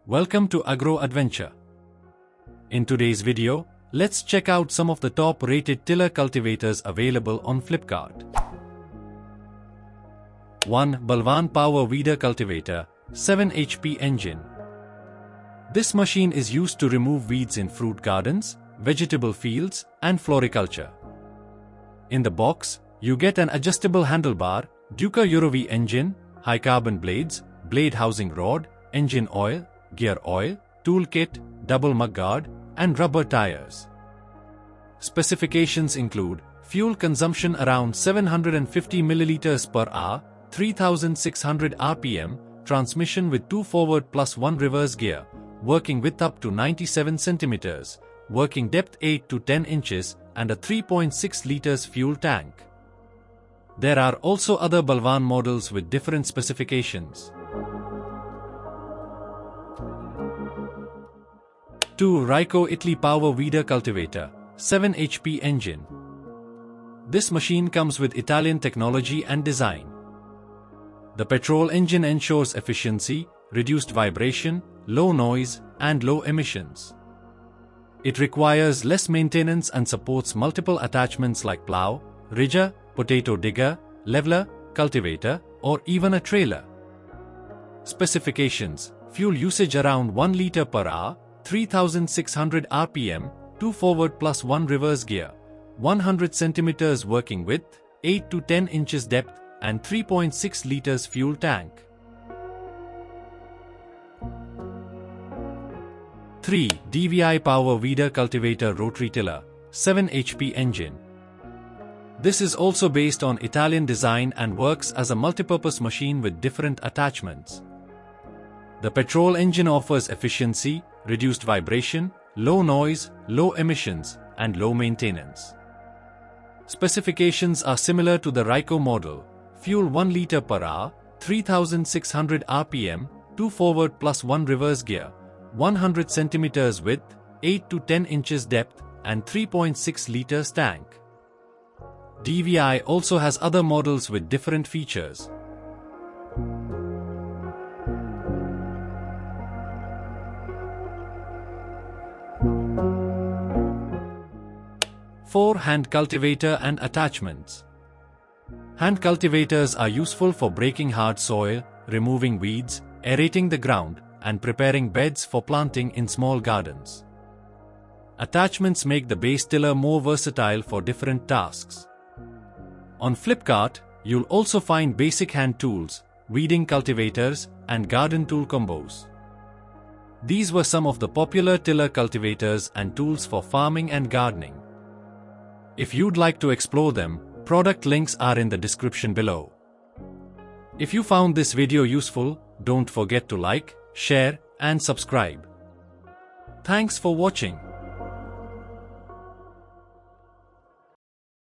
Welcome to Agro Adventure. In today's video, let's check out some of the top-rated tiller cultivators available on Flipkart. 1. Balwaan Power Weeder Cultivator, 7 HP engine. This machine is used to remove weeds in fruit gardens, vegetable fields, and floriculture. In the box, you get an adjustable handlebar, Duca Eurovi engine, high-carbon blades, blade housing rod, engine oil, gear oil, toolkit, double mudguard, and rubber tires. Specifications include fuel consumption around 750 ml per hour, 3600 RPM, transmission with 2 forward plus 1 reverse gear, working width up to 97 cm, working depth 8 to 10 inches, and a 3.6 liters fuel tank. There are also other Balwaan models with different specifications. 2. RICO Italy Power Weeder Cultivator, 7 HP engine. This machine comes with Italian technology and design. The petrol engine ensures efficiency, reduced vibration, low noise, and low emissions. It requires less maintenance and supports multiple attachments like plow, ridger, potato digger, leveler, cultivator, or even a trailer. Specifications: fuel usage around 1 liter per hour, 3600 RPM, 2 forward plus 1 reverse gear, 100 cm working width, 8 to 10 inches depth, and 3.6 liters fuel tank. 3. DVI Power Weeder Cultivator Rotary Tiller, 7 HP engine. This is also based on Italian design and works as a multipurpose machine with different attachments. The petrol engine offers efficiency, reduced vibration, low noise, low emissions, and low maintenance. Specifications are similar to the RICO model: fuel 1 liter per hour, 3600 RPM, 2 forward plus 1 reverse gear, 100 cm width, 8 to 10 inches depth, and 3.6 liters tank. DVI also has other models with different features. 4. Hand cultivator and attachments. Hand cultivators are useful for breaking hard soil, removing weeds, aerating the ground, and preparing beds for planting in small gardens. Attachments make the base tiller more versatile for different tasks. On Flipkart, you'll also find basic hand tools, weeding cultivators, and garden tool combos. These were some of the popular tiller cultivators and tools for farming and gardening. If you'd like to explore them, product links are in the description below. If you found this video useful, don't forget to like, share, and subscribe. Thanks for watching.